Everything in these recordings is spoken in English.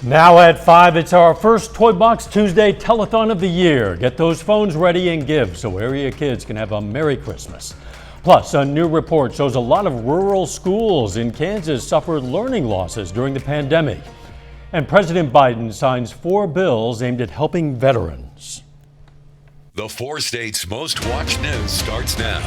Now at 5, it's our first Toy Box Tuesday telethon of the year. Get those phones ready and give so area kids can have a Merry Christmas. Plus, a new report shows a lot of rural schools in Kansas suffered learning losses during the pandemic. And President Biden signs 4 bills aimed at helping veterans. The 4 states' most watched news starts now.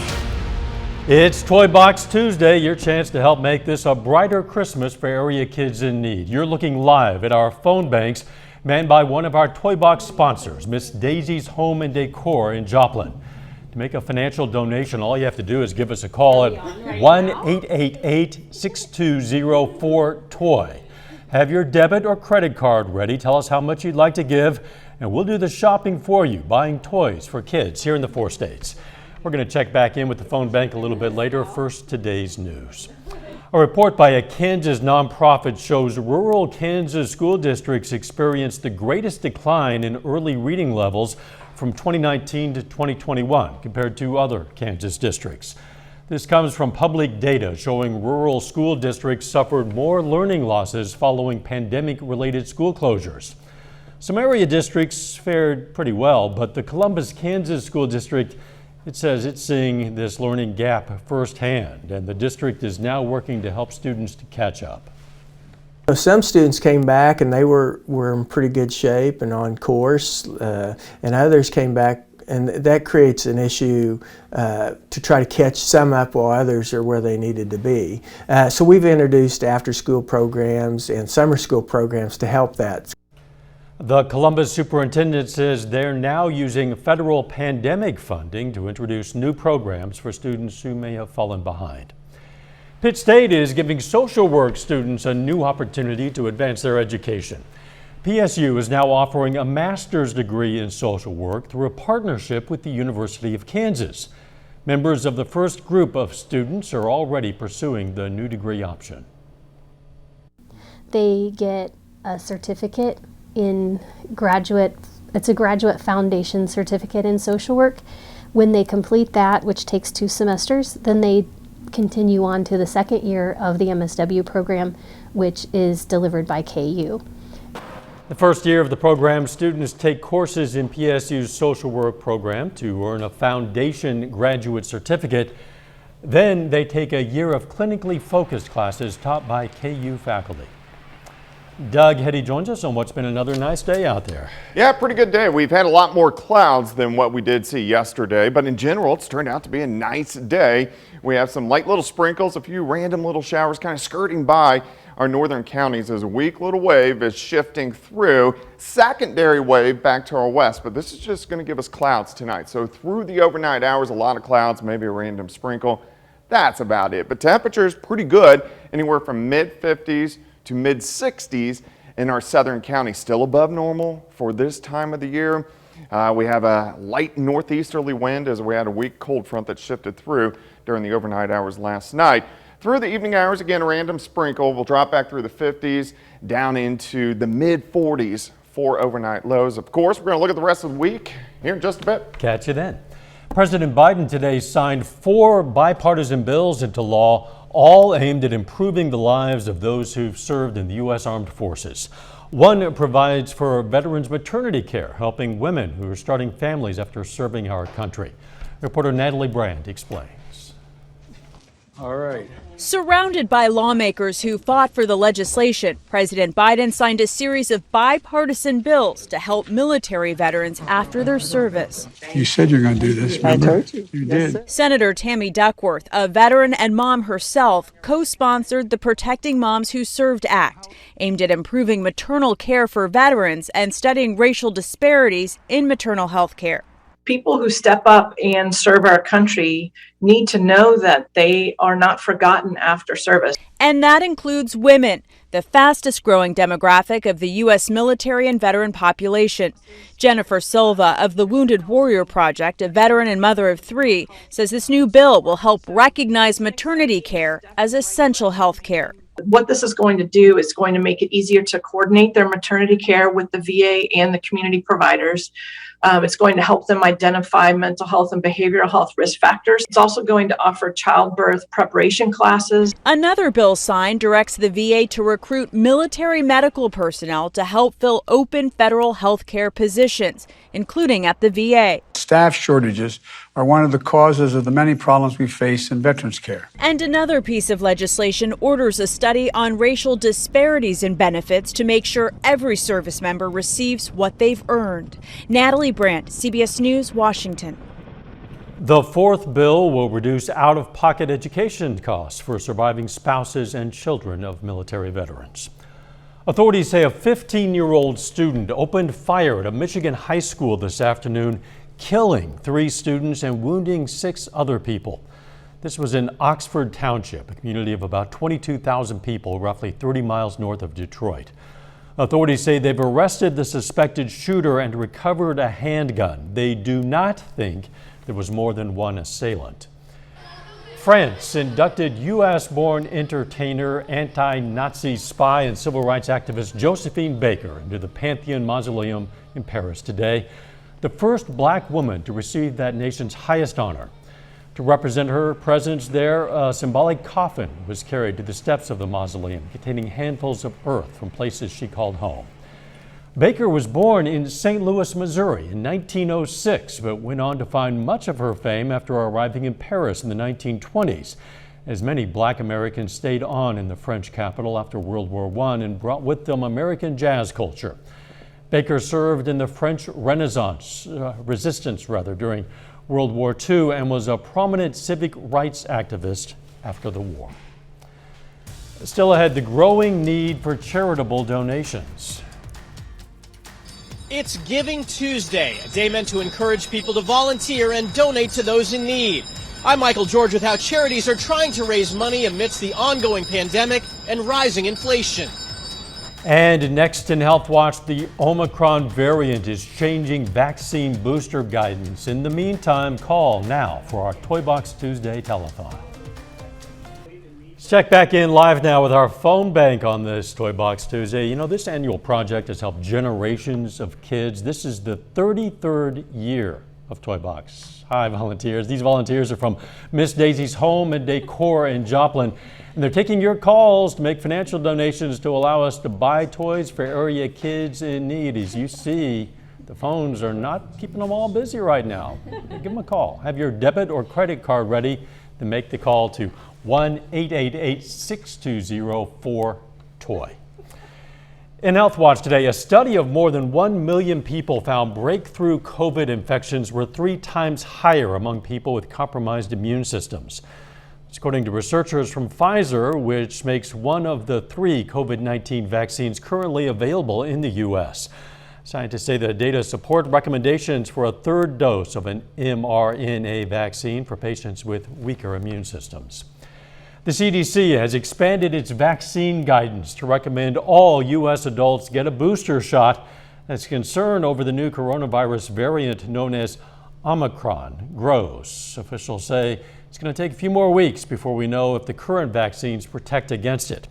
It's Toy Box Tuesday, your chance to help make this a brighter Christmas for area kids in need. You're looking live at our phone banks manned by one of our Toy Box sponsors, Miss Daisy's Home and Decor in Joplin. To make a financial donation, all you have to do is give us a call at 1-888-6204-TOY. Have your debit or credit card ready. Tell us how much you'd like to give, and we'll do the shopping for you, buying toys for kids here in the 4 states. We're going to check back in with the phone bank a little bit later. First, today's news. A report by a Kansas nonprofit shows rural Kansas school districts experienced the greatest decline in early reading levels from 2019 to 2021 compared to other Kansas districts. This comes from public data showing rural school districts suffered more learning losses following pandemic-related school closures. Some area districts fared pretty well, but the Columbus, Kansas school district, it says it's seeing this learning gap firsthand, and the district is now working to help students to catch up. Some students came back and they were in pretty good shape and on course, and others came back, and that creates an issue to try to catch some up while others are where they needed to be. So we've introduced after-school programs and summer school programs to help that. The Columbus superintendent says they're now using federal pandemic funding to introduce new programs for students who may have fallen behind. Pitt State is giving social work students a new opportunity to advance their education. PSU is now offering a master's degree in social work through a partnership with the University of Kansas. Members of the first group of students are already pursuing the new degree option. They get a certificate in it's a graduate foundation certificate in social work. When they complete that, which takes 2 semesters, then they continue on to the second year of the MSW program, which is delivered by KU. The first year of the program, students take courses in PSU's social work program to earn a foundation graduate certificate. Then they take a year of clinically focused classes taught by KU faculty. Doug Hetty joins us on what's been another nice day out there. Yeah, pretty good day. We've had a lot more clouds than what we did see yesterday, but in general, it's turned out to be a nice day. We have some light little sprinkles, a few random little showers kind of skirting by our northern counties as a weak little wave is shifting through. Secondary wave back to our west, but this is just going to give us clouds tonight. So through the overnight hours, a lot of clouds, maybe a random sprinkle. That's about it. But temperatures pretty good, anywhere from mid-50s to mid-60s in our southern counties, still above normal for this time of the year. We have a light northeasterly wind as we had a weak cold front that shifted through during the overnight hours last night. Through the evening hours, again, a random sprinkle. We'll drop back through the 50s down into the mid-40s for overnight lows. Of course, we're going to look at the rest of the week here in just a bit. Catch you then. President Biden today signed 4 bipartisan bills into law, all aimed at improving the lives of those who've served in the U.S. Armed Forces. One provides for veterans maternity care, helping women who are starting families after serving our country. Reporter Natalie Brand explains. All right. Surrounded by lawmakers who fought for the legislation, President Biden signed a series of bipartisan bills to help military veterans after their service. You said you're going to do this, remember? I told you. You did. Senator Tammy Duckworth, a veteran and mom herself, co-sponsored the Protecting Moms Who Served Act, aimed at improving maternal care for veterans and studying racial disparities in maternal health care. People who step up and serve our country need to know that they are not forgotten after service. And that includes women, the fastest growing demographic of the U.S. military and veteran population. Jennifer Silva of the Wounded Warrior Project, a veteran and mother of 3, says this new bill will help recognize maternity care as essential health care. What this is going to do is going to make it easier to coordinate their maternity care with the VA and the community providers. It's going to help them identify mental health and behavioral health risk factors. It's also going to offer childbirth preparation classes. Another bill signed directs the VA to recruit military medical personnel to help fill open federal health care positions, including at the VA. Staff shortages are one of the causes of the many problems we face in veterans care. And another piece of legislation orders a study on racial disparities in benefits to make sure every service member receives what they've earned. Natalie Brandt, CBS News, Washington. The fourth bill will reduce out-of-pocket education costs for surviving spouses and children of military veterans. Authorities say a 15-year-old student opened fire at a Michigan high school this afternoon, killing 3 students and wounding 6 other people. This was in Oxford Township, a community of about 22,000 people, roughly 30 miles north of Detroit. Authorities say they've arrested the suspected shooter and recovered a handgun. They do not think there was more than one assailant. France inducted U.S.-born entertainer, anti-Nazi spy, and civil rights activist Josephine Baker into the Pantheon Mausoleum in Paris today, the first black woman to receive that nation's highest honor. To represent her presence there, a symbolic coffin was carried to the steps of the mausoleum, containing handfuls of earth from places she called home. Baker was born in St. Louis, Missouri in 1906, but went on to find much of her fame after arriving in Paris in the 1920s, as many black Americans stayed on in the French capital after World War I and brought with them American jazz culture. Baker served in the French Resistance during World War II and was a prominent civic rights activist after the war. Still ahead, the growing need for charitable donations. It's Giving Tuesday, a day meant to encourage people to volunteer and donate to those in need. I'm Michael George with how charities are trying to raise money amidst the ongoing pandemic and rising inflation. And next in Health Watch, the Omicron variant is changing vaccine booster guidance. In the meantime, call now for our Toy Box Tuesday telethon. Let's check back in live now with our phone bank on this Toy Box Tuesday. You know, this annual project has helped generations of kids. This is the 33rd year of Toy Box. Hi, volunteers. These volunteers are from Miss Daisy's Home and Decor in Joplin. And they're taking your calls to make financial donations to allow us to buy toys for area kids in need. As you see, the phones are not keeping them all busy right now. Give them a call. Have your debit or credit card ready to make the call to 1-888-620-4TOY. In Health Watch today, a study of more than 1 million people found breakthrough COVID infections were 3 times higher among people with compromised immune systems. According to researchers from Pfizer, which makes one of the 3 COVID-19 vaccines currently available in the U.S. Scientists say the data support recommendations for a 3rd dose of an mRNA vaccine for patients with weaker immune systems. The CDC has expanded its vaccine guidance to recommend all U.S. adults get a booster shot. As concern over the new coronavirus variant known as Omicron grows. Officials say it's going to take a few more weeks before we know if the current vaccines protect against it.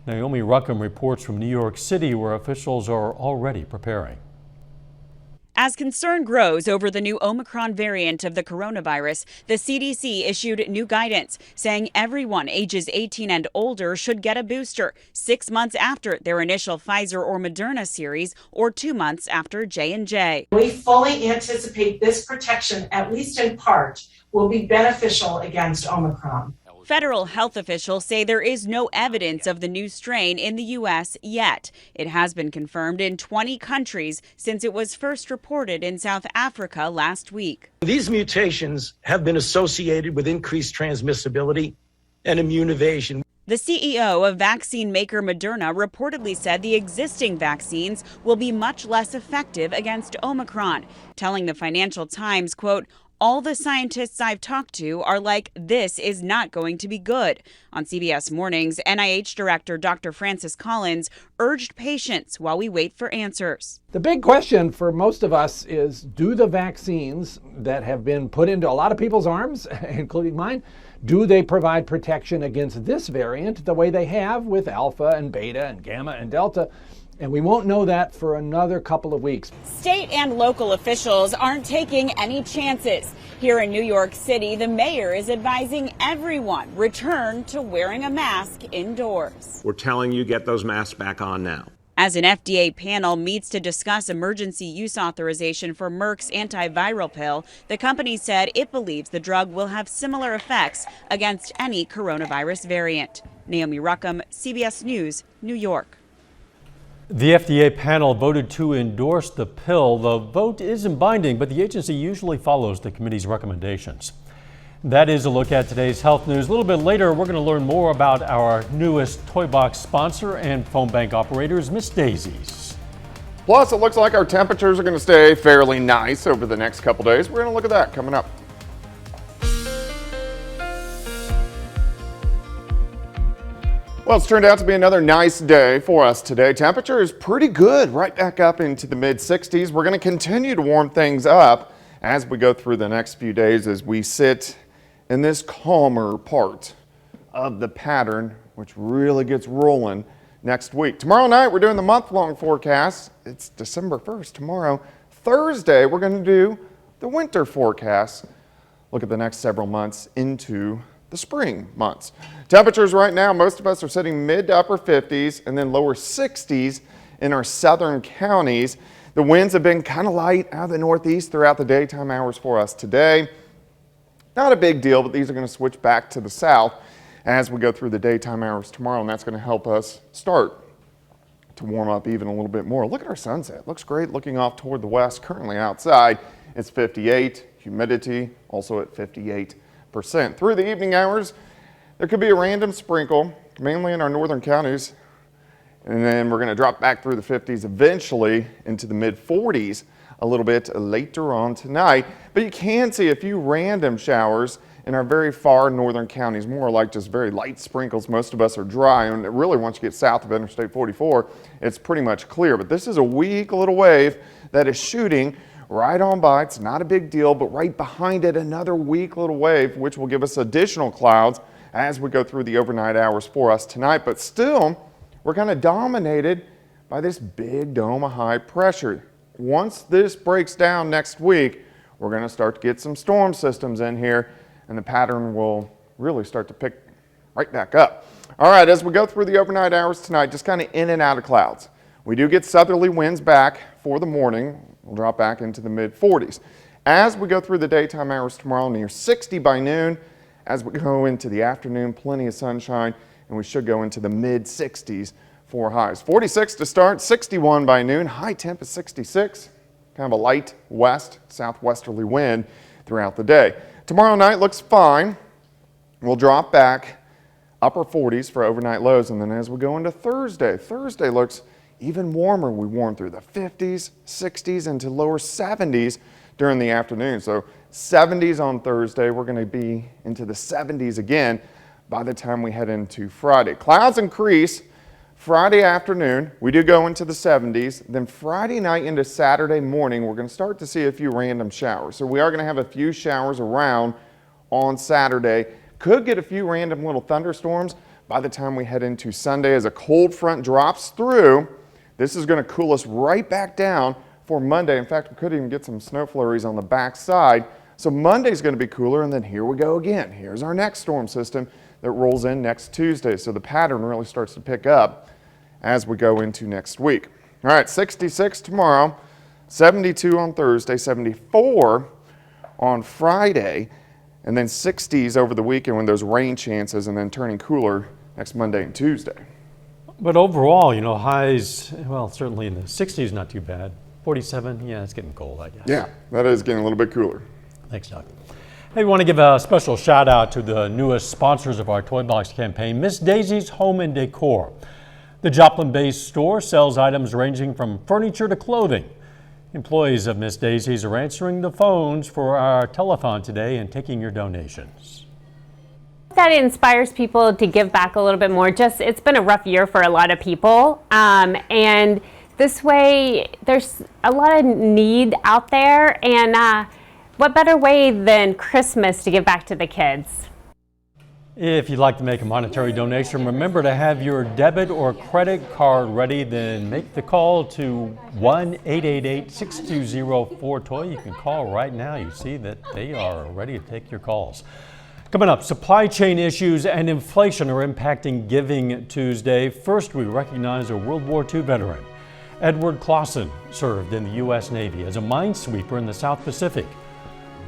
Naomi Ruckham reports from New York City, where officials are already preparing. As concern grows over the new Omicron variant of the coronavirus, the CDC issued new guidance saying everyone ages 18 and older should get a booster 6 months after their initial Pfizer or Moderna series or 2 months after J&J. We fully anticipate this protection, at least in part, will be beneficial against Omicron. Federal health officials say there is no evidence of the new strain in the U.S. yet. It has been confirmed in 20 countries since it was first reported in South Africa last week. These mutations have been associated with increased transmissibility and immune evasion. The CEO of vaccine maker Moderna reportedly said the existing vaccines will be much less effective against Omicron, telling the Financial Times, quote, All the scientists I've talked to are like, this is not going to be good. On CBS Mornings, NIH Director Dr. Francis Collins urged patience while we wait for answers. The big question for most of us is, do the vaccines that have been put into a lot of people's arms, including mine, do they provide protection against this variant the way they have with Alpha and Beta and Gamma and Delta? And we won't know that for another couple of weeks. State and local officials aren't taking any chances. Here in New York City, the mayor is advising everyone return to wearing a mask indoors. We're telling you, get those masks back on now. As an FDA panel meets to discuss emergency use authorization for Merck's antiviral pill, the company said it believes the drug will have similar effects against any coronavirus variant. Naomi Ruckham, CBS News, New York. The FDA panel voted to endorse the pill. The vote isn't binding, but the agency usually follows the committee's recommendations. That is a look at today's health news. A little bit later, we're going to learn more about our newest Toy Box sponsor and phone bank operators, Miss Daisy's. Plus, it looks like our temperatures are going to stay fairly nice over the next couple days. We're going to look at that coming up. Well, it's turned out to be another nice day for us today. Temperature is pretty good, right back up into the mid-60s. We're going to continue to warm things up as we go through the next few days as we sit in this calmer part of the pattern, which really gets rolling next week. Tomorrow night, we're doing the month-long forecast. It's December 1st tomorrow. Thursday, we're going to do the winter forecast. Look at the next several months into the spring months. Temperatures right now, most of us are sitting mid to upper 50s and then lower 60s in our southern counties. The winds have been kind of light out of the northeast throughout the daytime hours for us today. Not a big deal, but these are going to switch back to the south as we go through the daytime hours tomorrow, and that's going to help us start to warm up even a little bit more. Look at our sunset. Looks great looking off toward the west. Currently outside, it's 58. Humidity also at 58%. Through the evening hours, there could be a random sprinkle, mainly in our northern counties, and then we're going to drop back through the 50s eventually into the mid-40s a little bit later on tonight. But you can see a few random showers in our very far northern counties, more like just very light sprinkles. Most of us are dry, and really once you get south of Interstate 44, it's pretty much clear. But this is a weak little wave that is shooting right on by. It's not a big deal, but right behind it, another weak little wave, which will give us additional clouds as we go through the overnight hours for us tonight. But still, we're kind of dominated by this big dome of high pressure. Once this breaks down next week, we're going to start to get some storm systems in here, and the pattern will really start to pick right back up. All right, as we go through the overnight hours tonight, just kind of in and out of clouds. We do get southerly winds back for the morning. We'll drop back into the mid-40s. As we go through the daytime hours tomorrow, near 60 by noon. As we go into the afternoon, plenty of sunshine, and we should go into the mid-60s for highs. 46 to start, 61 by noon, high temp is 66. Kind of a light west, southwesterly wind throughout the day. Tomorrow night looks fine. We'll drop back upper 40s for overnight lows, and then as we go into Thursday, Thursday looks even warmer. We warm through the 50s, 60s, into lower 70s during the afternoon. So 70s on Thursday, we're going to be into the 70s again by the time we head into Friday. Clouds increase Friday afternoon. We do go into the 70s. Then Friday night into Saturday morning, we're going to start to see a few random showers. So we are going to have a few showers around on Saturday. Could get a few random little thunderstorms by the time we head into Sunday as a cold front drops through. This is going to cool us right back down for Monday. In fact, we could even get some snow flurries on the back side. So Monday's going to be cooler, and then here we go again. Here's our next storm system that rolls in next Tuesday. So the pattern really starts to pick up as we go into next week. All right, 66 tomorrow, 72 on Thursday, 74 on Friday, and then 60s over the weekend when those rain chances, and then turning cooler next Monday and Tuesday. But overall, you know, highs, well, certainly in the 60s, not too bad. 47, yeah, it's getting cold, I guess. Yeah, that is getting a little bit cooler. Thanks, Doug. Hey, we want to give a special shout out to the newest sponsors of our Toy Box campaign, Miss Daisy's Home and Decor. The Joplin-based store sells items ranging from furniture to clothing. Employees of Miss Daisy's are answering the phones for our telethon today and taking your donations. That inspires people to give back a little bit more. It's been a rough year for a lot of people, and this way there's a lot of need out there, and what better way than Christmas to give back to the kids? If you'd like to make a monetary donation, remember to have your debit or credit card ready. Then make the call to 1-888-620-4TOY. You can call right now. You see that they are ready to take your calls. Coming up, supply chain issues and inflation are impacting Giving Tuesday. First, we recognize a World War II veteran. Edward Clausen served in the U.S. Navy as a minesweeper in the South Pacific.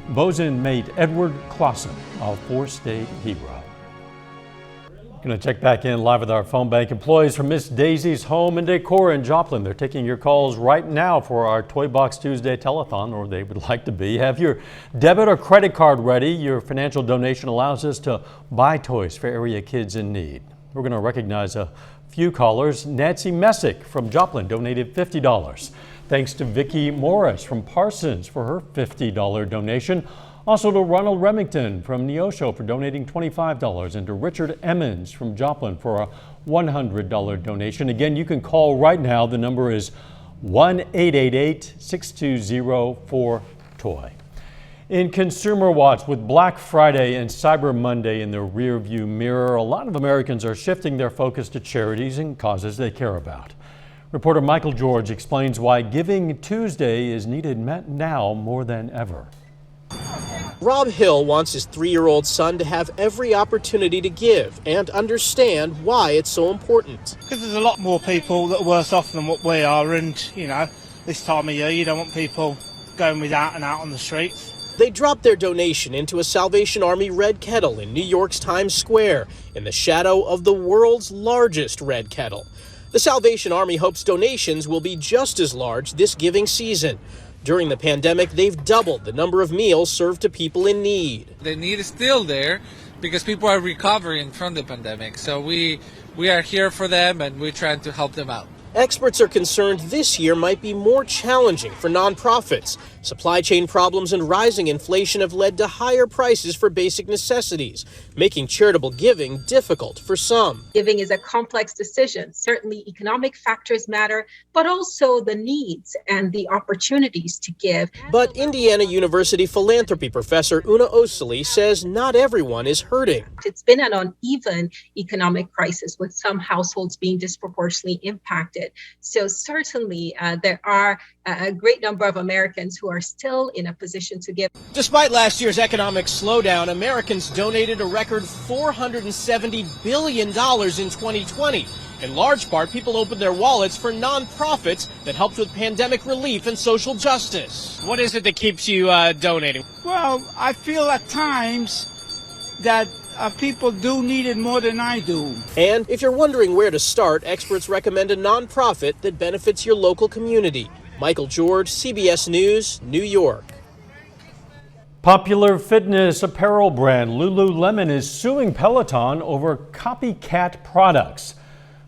Bosun mate Edward Clausen, a four-state hero. Going to check back in live with our phone bank employees from Miss Daisy's Home and Decor in Joplin. They're taking your calls right now for our Toy Box Tuesday telethon, or they would like to be. Have your debit or credit card ready. Your financial donation allows us to buy toys for area kids in need. We're going to recognize a few callers. Nancy Messick from Joplin donated $50. Thanks to Vicki Morris from Parsons for her $50 donation. Also to Ronald Remington from Neosho for donating $25, and to Richard Emmons from Joplin for a $100 donation. Again, you can call right now. The number is 1-888-620-4TOY. In Consumer Watch, with Black Friday and Cyber Monday in the rearview mirror, a lot of Americans are shifting their focus to charities and causes they care about. Reporter Michael George explains why Giving Tuesday is needed now more than ever. Rob Hill wants his 3-year-old son to have every opportunity to give and understand why it's so important. Because there's a lot more people that are worse off than what we are, and, this time of year you don't want people going without and out on the streets. They dropped their donation into a Salvation Army red kettle in New York's Times Square in the shadow of the world's largest red kettle. The Salvation Army hopes donations will be just as large this giving season. During the pandemic, they've doubled the number of meals served to people in need. The need is still there because people are recovering from the pandemic. So we are here for them, and we're trying to help them out. Experts are concerned this year might be more challenging for nonprofits. Supply chain problems and rising inflation have led to higher prices for basic necessities, making charitable giving difficult for some. Giving is a complex decision. Certainly economic factors matter, but also the needs and the opportunities to give. But Indiana University philanthropy professor Una Osili says not everyone is hurting. It's been an uneven economic crisis, with some households being disproportionately impacted. So certainly there are a great number of Americans who are still in a position to give. Despite last year's economic slowdown, Americans donated a record $470 billion in 2020. In large part, people opened their wallets for nonprofits that helped with pandemic relief and social justice. What is it that keeps you donating? Well, I feel at times that people do need it more than I do. And if you're wondering where to start, experts recommend a nonprofit that benefits your local community. Michael George, CBS News, New York. Popular fitness apparel brand Lululemon is suing Peloton over copycat products.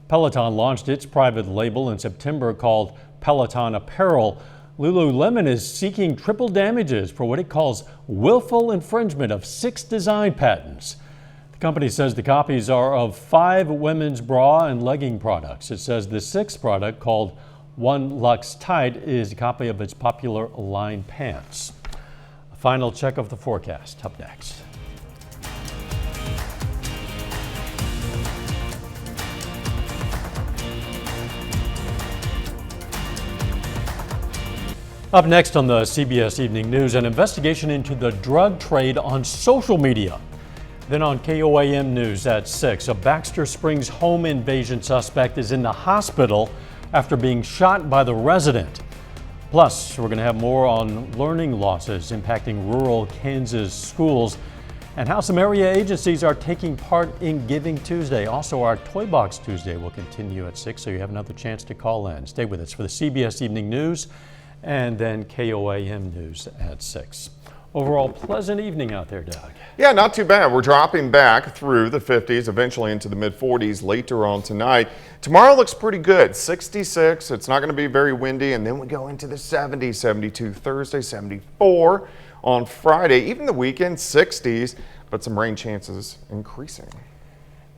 Peloton launched its private label in September called Peloton Apparel. Lululemon is seeking triple damages for what it calls willful infringement of 6 design patents. The company says the copies are of 5 women's bra and legging products. It says the 6th product, called One Luxe Tight, is a copy of its popular line pants. A final check of the forecast up next. Up next on the CBS Evening News, an investigation into the drug trade on social media. Then on KOAM News at 6, a Baxter Springs home invasion suspect is in the hospital after being shot by the resident. Plus, we're going to have more on learning losses impacting rural Kansas schools and how some area agencies are taking part in Giving Tuesday. Also, our Toy Box Tuesday will continue at 6, so you have another chance to call in. Stay with us for the CBS Evening News and then KOAM News at 6. Overall, pleasant evening out there, Doug. Yeah, not too bad. We're dropping back through the 50s, eventually into the mid-40s later on tonight. Tomorrow looks pretty good. 66. It's not going to be very windy, and then we go into the 70s. 72 Thursday, 74 on Friday. Even the weekend, 60s, but some rain chances increasing.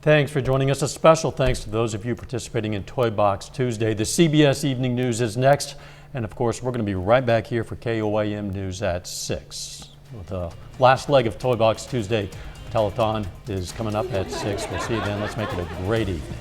Thanks for joining us. A special thanks to those of you participating in Toy Box Tuesday. The CBS Evening News is next. And of course, we're going to be right back here for KOAM News at 6. With the last leg of Toy Box Tuesday, telethon is coming up at 6. We'll see you then. Let's make it a great evening.